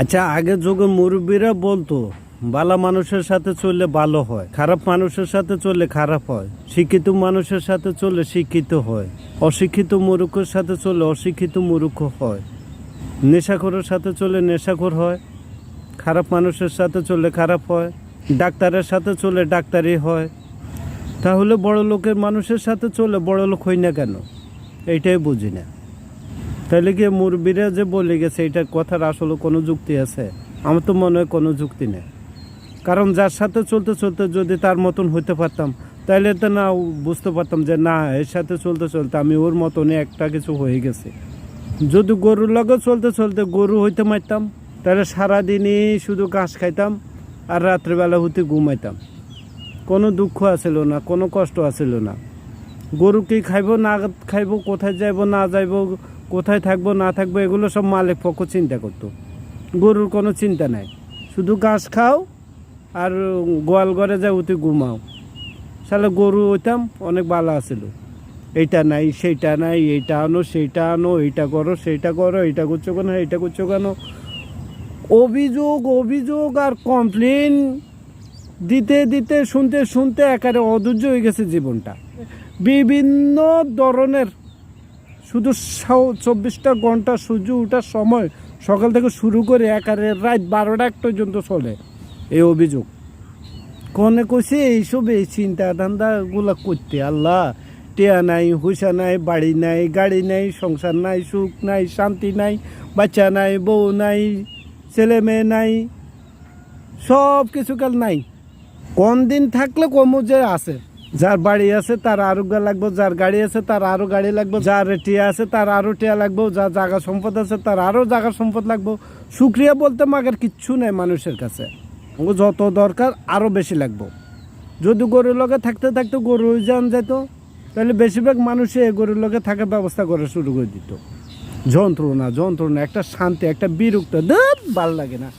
আচ্ছা, আগের যুগে মুরব্বীরা বলতো ভালো মানুষের সাথে চললে ভালো হয়, খারাপ মানুষের সাথে চললে খারাপ হয়, শিক্ষিত মানুষের সাথে চললে শিক্ষিত হয়, অশিক্ষিত মূর্খের সাথে চললে অশিক্ষিত মূর্খ হয়, নেশাখোরের সাথে চললে নেশাখোর হয়, খারাপ মানুষের সাথে চললে খারাপ হয়, ডাক্তারের সাথে চললে ডাক্তারই হয়। তাহলে বড় লোকের মানুষের সাথে চললে বড় লোক হই না কেন? এইটাই বুঝি না। তাহলে কি মুরব্বীরা যে বলে গেছে এটার কথার আসলে কোনো যুক্তি আছে? আমার তো মনে হয় কোনো যুক্তি নেই। কারণ যার সাথে চলতে চলতে যদি তার মতন হইতে পারতাম, তাহলে তো না বুঝতে পারতাম যে না, এর সাথে চলতে চলতে আমি ওর মতনই একটা কিছু হয়ে গেছে। যদি গরুর লগে চলতে চলতে গরু হইতে মারতাম, তাহলে সারাদিনই শুধু ঘাস খাইতাম আর রাত্রেবেলা হতে ঘুমাইতাম। কোনো দুঃখ আসিল না, কোনো কষ্ট আসিল না। গরু কি খাইব না খাইব, কোথায় যাইব না যাইব, কোথায় থাকবো না থাকবো, এগুলো সব মালিক পক্ষ চিন্তা করতো। গরুর কোনো চিন্তা নাই, শুধু ঘাস খাও আর গোয়াল ঘরে যাও তুই ঘুমাও। তাহলে গরু হইতাম, অনেক ভালো আছিল। এইটা নাই সেইটা নাই, এইটা আনো সেইটা আনো, এইটা করো সেইটা করো, এইটা করছো কেন এইটা করছো কেন, অভিযোগ অভিযোগ আর কমপ্লেন দিতে দিতে শুনতে শুনতে একেবারে অধৈর্য হয়ে গেছে জীবনটা। বিভিন্ন ধরনের শুধু 24টা ঘন্টা সূর্য ওঠার সময় সকাল থেকে শুরু করে একেবারে রাত 12টা পর্যন্ত চলে এই অভিযোগ। কনে কইছে এইসব এই চিন্তা ধান্দাগুলো করতে। আল্লাহ, টেয়া নাই, হুসা নাই, বাড়ি নাই, গাড়ি নাই, সংসার নাই, সুখ নাই, শান্তি নাই, বাচ্চা নাই, বউ নাই, ছেলে মেয়ে নাই, সব কিছু কাল নাই। কোন দিন থাকলে কমু যে আছে, যার বাড়ি আছে তার আরো লাগবো, যার গাড়ি আছে তার আরো গাড়ি লাগবে, যার টিয়া আছে তার আরো টিয়া লাগবো, যার জায়গা সম্পদ আছে তার আরো জায়গা সম্পদ লাগবো। শুক্রিয়া বলতে মাগের কিচ্ছু নেই মানুষের কাছে। যত দরকার আরো বেশি লাগবো। যদি গরুর লগে থাকতে থাকতে গরু যান যেত, তাহলে বেশিরভাগ মানুষে গরুর লগে থাকার ব্যবস্থা করা শুরু করে দিত। যন্ত্রণা যন্ত্রণা, একটা শান্তি, একটা বিরক্ত, ভাল লাগে না।